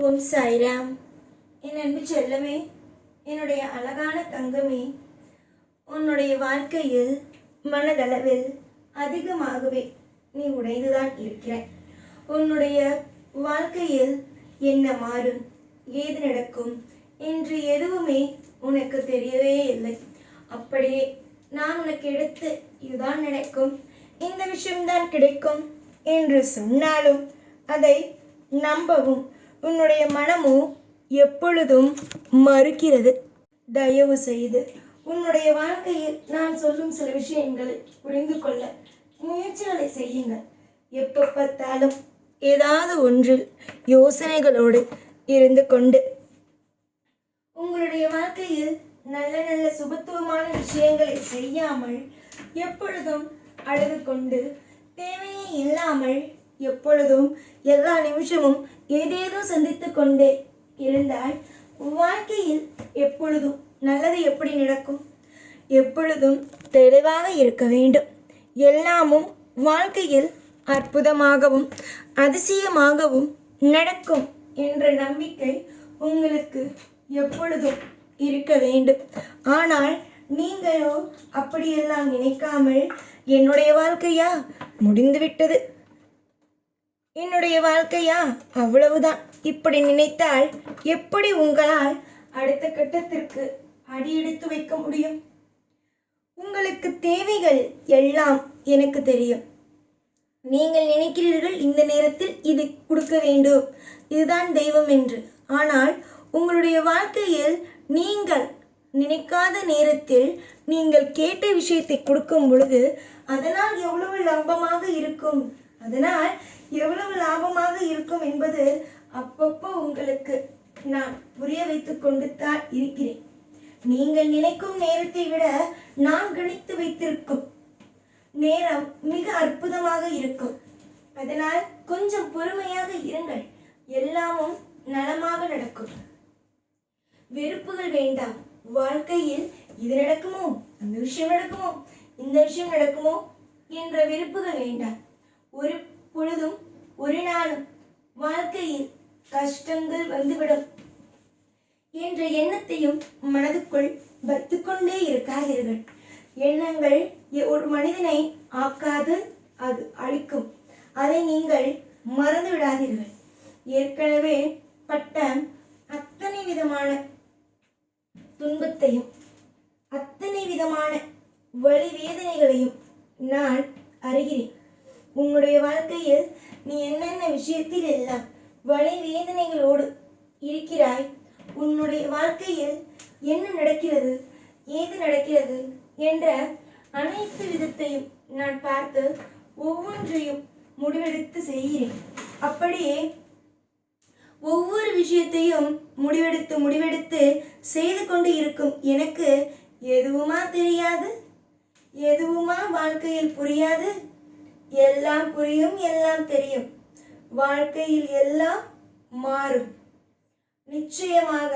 ஓம் சாய்ராம். என் அன்பு செல்லமே, என்னுடைய அழகான தங்கமே, உன்னுடைய வாழ்க்கையில் மனதளவில் அதிகமாகவே நீ உடைந்துதான் இருக்கிறாய். உன்னுடைய வாழ்க்கையில் என்ன மாறும், ஏது நடக்கும் என்று எதுவுமே உனக்கு தெரியவே இல்லை. அப்படியே நான் உனக்கு எடுத்து இதுதான் நடக்கும், இந்த விஷயம்தான் கிடைக்கும் என்று சொன்னாலும் அதை நம்பவும் உன்னுடைய மனமோ எப்பொழுதும் மறுக்கிறது. தயவு செய்து உன்னுடைய வாழ்க்கையில் நான் சொல்லும் சில விஷயங்களை புரிந்து கொள்ள முயற்சிகளை செய்யுங்கள். எப்போ பார்த்தாலும் ஏதாவது ஒன்றில் யோசனைகளோடு இருந்து கொண்டு உங்களுடைய வாழ்க்கையில் நல்ல நல்ல சுபத்துவமான விஷயங்களை செய்யாமல் எப்பொழுதும் அழுது கொண்டு தேவையே இல்லாமல் எப்பொழுதும் எல்லா நிமிஷமும் ஏதேதோ சந்தித்து கொண்டே இருந்தால் வாழ்க்கையில் எப்பொழுதும் நல்லது எப்படி நடக்கும்? எப்பொழுதும் தெளிவாக இருக்க வேண்டும். எல்லாமும் வாழ்க்கையில் அற்புதமாகவும் அதிசயமாகவும் நடக்கும் என்ற நம்பிக்கை உங்களுக்கு எப்பொழுதும் இருக்க வேண்டும். ஆனால் நீங்களோ அப்படியெல்லாம் நினைக்காமல் என்னுடைய வாழ்க்கையா முடிந்துவிட்டது, என்னுடைய வாழ்க்கையா அவ்வளவுதான், இப்படி நினைத்தால் எப்படி உங்களால் அடுத்த கட்டத்திற்கு அடியெடுத்து வைக்க முடியும்? உங்களுக்கு தேவைகள் எல்லாம் எனக்கு தெரியும். நீங்கள் நினைக்கிறீர்கள் இந்த நேரத்தில் இது கொடுக்க வேண்டும், இதுதான் தெய்வம் என்று. ஆனால் உங்களுடைய வாழ்க்கையில் நீங்கள் நினைக்காத நேரத்தில் நீங்கள் கேட்ட விஷயத்தை கொடுக்கும் பொழுது அதனால் எவ்வளவு லாபமாக இருக்கும், அதனால் எவ்வளவு லாபமாக இருக்கும் என்பது அப்பப்போ உங்களுக்கு நான் புரிய வைத்துக் கொண்டு தான் இருக்கிறேன். நீங்கள் நினைக்கும் நேரத்தை விட நான் கணித்து வைத்திருக்கும் நேரம் மிக அற்புதமாக இருக்கும். அதனால் கொஞ்சம் பொறுமையாக இருங்கள், எல்லாமும் நலமாக நடக்கும். வெறுப்புகள் வேண்டாம். வாழ்க்கையில் இது நடக்குமோ, அந்த விஷயம் நடக்குமோ, இந்த விஷயம் நடக்குமோ என்ற வெறுப்புகள் வேண்டாம். ஒரு பொழுதும் ஒரு நாளும் வாழ்க்கையில் கஷ்டங்கள் வந்துவிடும் என்ற எண்ணத்தையும் மனதுக்குள் வைத்துக்கொண்டே இருக்காதீர்கள். எண்ணங்கள் ஒரு மனிதனை ஆக்காது, அது அழிக்கும். அதை நீங்கள் மறந்து விடாதீர்கள். ஏற்கனவே பட்ட அத்தனை விதமான துன்பத்தையும் அத்தனை விதமான வலி வேதனைகளையும் நான் அறிகிறேன். உன்னுடைய வாழ்க்கையில் நீ என்னென்ன விஷயத்தில் எல்லாம் வலி வேதனைகளோடு இருக்கிறாய், உன்னுடைய வாழ்க்கையில் என்ன நடக்கிறது, ஏது நடக்கிறது என்ற அனைத்து விதத்தையும் நான் பார்த்து ஒவ்வொன்றையும் முடிவெடுத்து செய்கிறேன். அப்படியே ஒவ்வொரு விஷயத்தையும் முடிவெடுத்து செய்து கொண்டு இருக்கும் எனக்கு எதுவுமா தெரியாது, எதுவுமா வாழ்க்கையில் புரியாது? எல்லாம் புரியும், எல்லாம் தெரியும். வாழ்க்கையில் எல்லாம் மாறும். நிச்சயமாக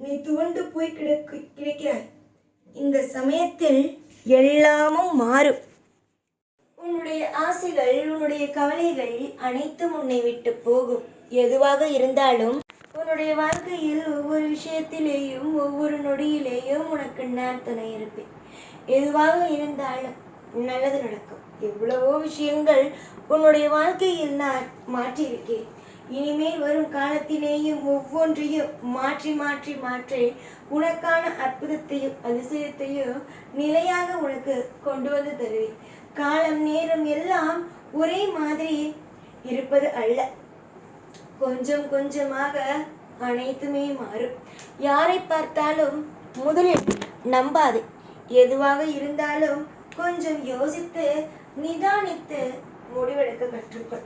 நீ துவண்டு போய் கிடைக்கிறாய். இந்த சமயத்தில் எல்லாமும் மாறும். உன்னுடைய ஆசைகள், உன்னுடைய கவலைகள் அனைத்தும் உன்னை விட்டு போகும். எதுவாக இருந்தாலும் உன்னுடைய வாழ்க்கையில் ஒவ்வொரு விஷயத்திலேயும் ஒவ்வொரு நொடியிலேயும் உனக்கு நான் துணை இருப்பேன். எதுவாக இருந்தாலும் நல்லது நடக்கும். எவ்வளவோ விஷயங்கள் உன்னுடைய வாழ்க்கையில் நான் மாற்றியிருக்கேன். இனிமேல் வரும் காலத்திலேயும் ஒவ்வொன்றையும் மாற்றி மாற்றி மாற்றி உனக்கான அற்புதத்தையும் அதிசயத்தையும் நிலையாக உனக்கு கொண்டு வந்து தருவேன். காலம் நேரம் எல்லாம் ஒரே மாதிரி இருப்பது அல்ல, கொஞ்சம் கொஞ்சமாக அனைத்துமே மாறும். யாரை பார்த்தாலும் முதலில் நம்பாதே. எதுவாக இருந்தாலும் கொஞ்சம் யோசித்து நிதானித்து முடிவெடுக்க கற்றுக்கொள்.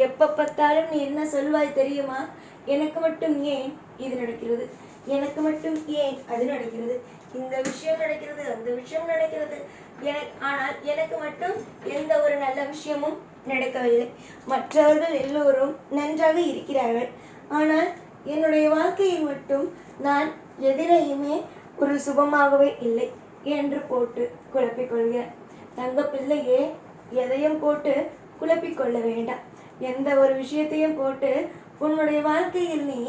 எப்போ பார்த்தாலும் நீ என்ன சொல்வாய் தெரியுமா? எனக்கு மட்டும் ஏன் இது நடக்கிறது, எனக்கு மட்டும் ஏன் அது நடக்கிறது, இந்த விஷயம் நடக்கிறது, அந்த விஷயம் நடக்கிறது, ஆனால் எனக்கு மட்டும் எந்த ஒரு நல்ல விஷயமும் நடக்கவில்லை. மற்றவர்கள் எல்லோரும் நன்றாக இருக்கிறார்கள், ஆனால் என்னுடைய வாழ்க்கையில் மட்டும் நான் எதிரையுமே ஒரு சுபமாகவே இல்லை என்று போட்டு குழப்பிக்கொள்கிறேன். தங்க பிள்ளையே, எதையும் போட்டு குழப்பிக்கொள்ள வேண்டாம். எந்த ஒரு விஷயத்தையும் போட்டு உன்னுடைய வாழ்க்கையில் நீ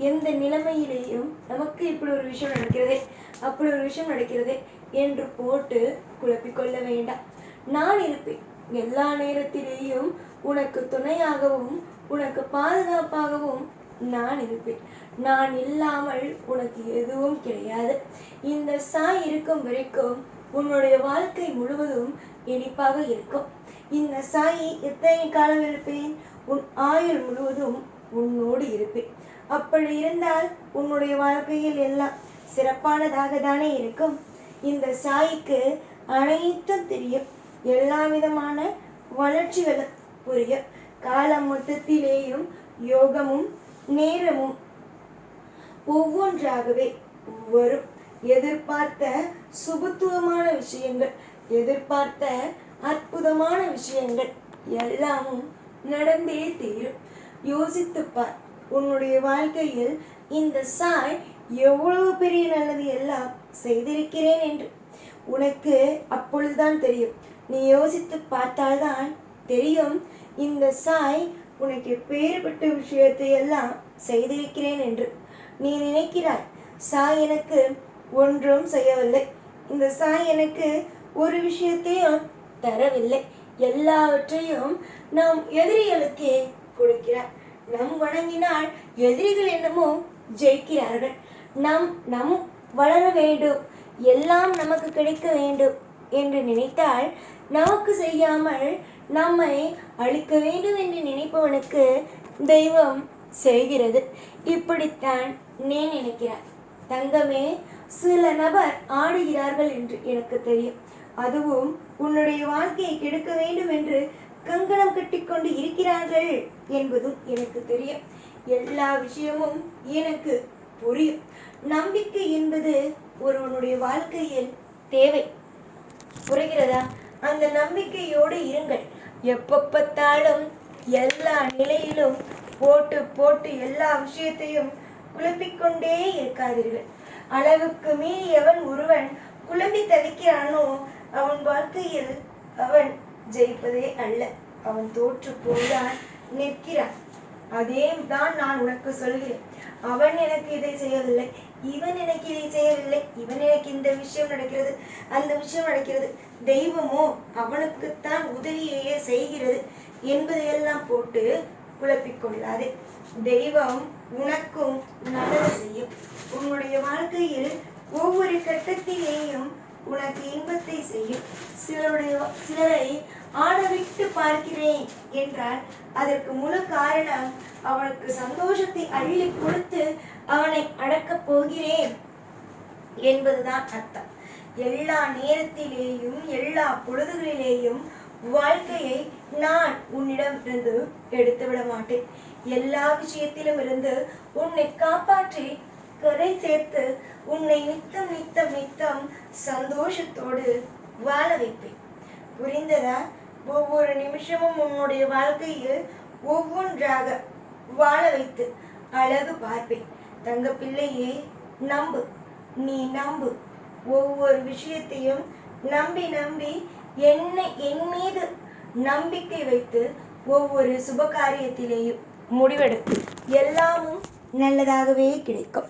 எந்த நிலைமையிலேயும் நமக்கு இப்படி ஒரு விஷயம் நடக்கிறதே, அப்படி ஒரு விஷயம் நடக்கிறதே என்று போட்டு குழப்பிக்கொள்ள வேண்டாம். நான் இருப்பேன். எல்லா நேரத்திலேயும் உனக்கு துணையாகவும் உனக்கு பாதுகாப்பாகவும் நான் இருப்பேன். நான் இல்லாமல் உனக்கு எதுவும் கிடையாது. இந்த சாய் இருக்கும் வரைக்கும் உன்னுடைய வாழ்க்கை முழுவதும் இனிப்பாக இருக்கும். இந்த சாயை எத்தனை காலம் இருப்பேன்? உன் ஆயுள் முழுவதும் உன்னோடு இருப்பேன். அப்படி இருந்தால் உன்னுடைய வாழ்க்கையில் எல்லாம் சிறப்பானதாக தானே இருக்கும். இந்த சாய்க்கு அனைத்தும் தெரியும். எல்லா விதமான வளர்ச்சிகளும் புரியும். காலம் மொத்தத்திலேயும் யோகமும் நேரமும் ஒவ்வொன்றாகவே வரும். எதிர்பார்த்த சுபத்துவமான விஷயங்கள், எதிர்பார்த்த அற்புதமான விஷயங்கள் எல்லாமும் நடந்தே தீரும். யோசித்துப்பார், உன்னுடைய வாழ்க்கையில் இந்த சாய் எவ்வளவு பெரிய நல்லது எல்லாம் செய்திருக்கிறேன் என்று. உனக்கு அப்பொழுதுதான் தெரியும். நீ யோசித்து பார்த்தால்தான் தெரியும் இந்த சாய் உனக்கு எப்பேற்பட்ட விஷயத்தை எல்லாம் செய்திருக்கிறேன் என்று. நீ நினைக்கிறாய் சாய் எனக்கு ஒன்றும் செய்யவில்லை, இந்த சாய் எனக்கு ஒரு விஷயத்தையும் தரவில்லை, எல்லாவற்றையும் நம் எதிரிகளுக்கே கொடுக்கிறார். நம் வணங்கினால் எதிரிகள் என்னமோ ஜெயிக்கிறார்கள். நம் வளர வேண்டும், எல்லாம் நமக்கு கிடைக்க வேண்டும் என்று நினைத்தால் நமக்கு செய்யாமல் நம்மை அழிக்க வேண்டும் என்று நினைப்பவனுக்கு தெய்வம் செய்கிறது. இப்படித்தான் நீ நினைக்கிறாய். தங்கமே, சில நபர் ஆடுகிறார்கள் என்று எனக்கு தெரியும். அதுவும் உன்னுடைய வாழ்க்கையை கெடுக்க வேண்டும் என்று கங்கணம் கட்டிக்கொண்டு இருக்கிறார்கள் என்பதும் எனக்கு தெரியும். எல்லா விஷயமும் எனக்கு புரியும். நம்பிக்கை என்பது ஒருவனுடைய வாழ்க்கையில் தேவை. புரிகிறதா? அந்த நம்பிக்கையோடு இருங்கள். எப்ப பார்த்தாலும் எல்லா நிலையிலும் போட்டு போட்டு எல்லா விஷயத்தையும் குழப்பிக்கொண்டே இருக்காதீர்கள். அளவுக்கு மீறி எவன் ஒருவன் குழம்பி தவிக்கிறானோ அவன் வாழ்க்கையில் அவன் ஜெயிப்பதே அல்ல, அவன் தோற்று போய்தான் நிற்கிறான். அதே தான் நான் உனக்கு சொல்கிறேன். அவன் எனக்கு இதை செய்யவில்லை, இவன் எனக்கு இதை செய்யவில்லை, இவன் எனக்கு இந்த விஷயம் நடக்கிறது, அந்த விஷயம் நடக்கிறது, தெய்வமோ அவனுக்குத்தான் உதவியையே செய்கிறது என்பதையெல்லாம் போட்டு குழப்பிக்கொள்ளாது. தெய்வம் உனக்கும் நல்லது செய்யும். உன்னுடைய வாழ்க்கையில் ஒவ்வொரு கட்டத்திலேயும் உனக்கு இன்பத்தை செய்யும். சிலரை ஆடவிட்டு பார்க்கிறேன் என்றால் அதற்கு முழு காரணம் அவனுக்கு சந்தோஷத்தை அள்ளி கொடுத்து அவனை அடக்கப் போகிறேன் என்பதுதான் அர்த்தம். எல்லா நேரத்திலேயும் எல்லா பொழுதுகளிலேயும் வாழ்க்கையை நான் உன்னிடம் இருந்து எடுத்து விட மாட்டேன். எல்லா விஷயத்திலும் இருந்து உன்னை காப்பாற்றி கரை சேர்த்து உன்னை நித்தம் நித்தம் நித்தம் சந்தோஷத்தோடு வாழ வைப்பேன். புரிந்ததா? ஒவ்வொரு நிமிஷமும் உன்னுடைய வாழ்க்கையில் ஒவ்வொன்றாக வாழ வைத்து அழகு பார்ப்பேன். தங்க பிள்ளையே, நம்பு, நீ நம்பு. ஒவ்வொரு விஷயத்தையும் நம்பி நம்பி என் மீது நம்பிக்கை வைத்து ஒவ்வொரு சுப காரியத்திலேயும் முடிவெடுத்து எல்லாமும் நல்லதாகவே கிடைக்கும்.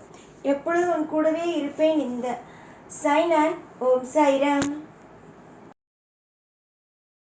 எப்பொழுதும் உன் கூடவே இருப்பேன். இந்த சாய்நான். ஓம் சாய்ராம்.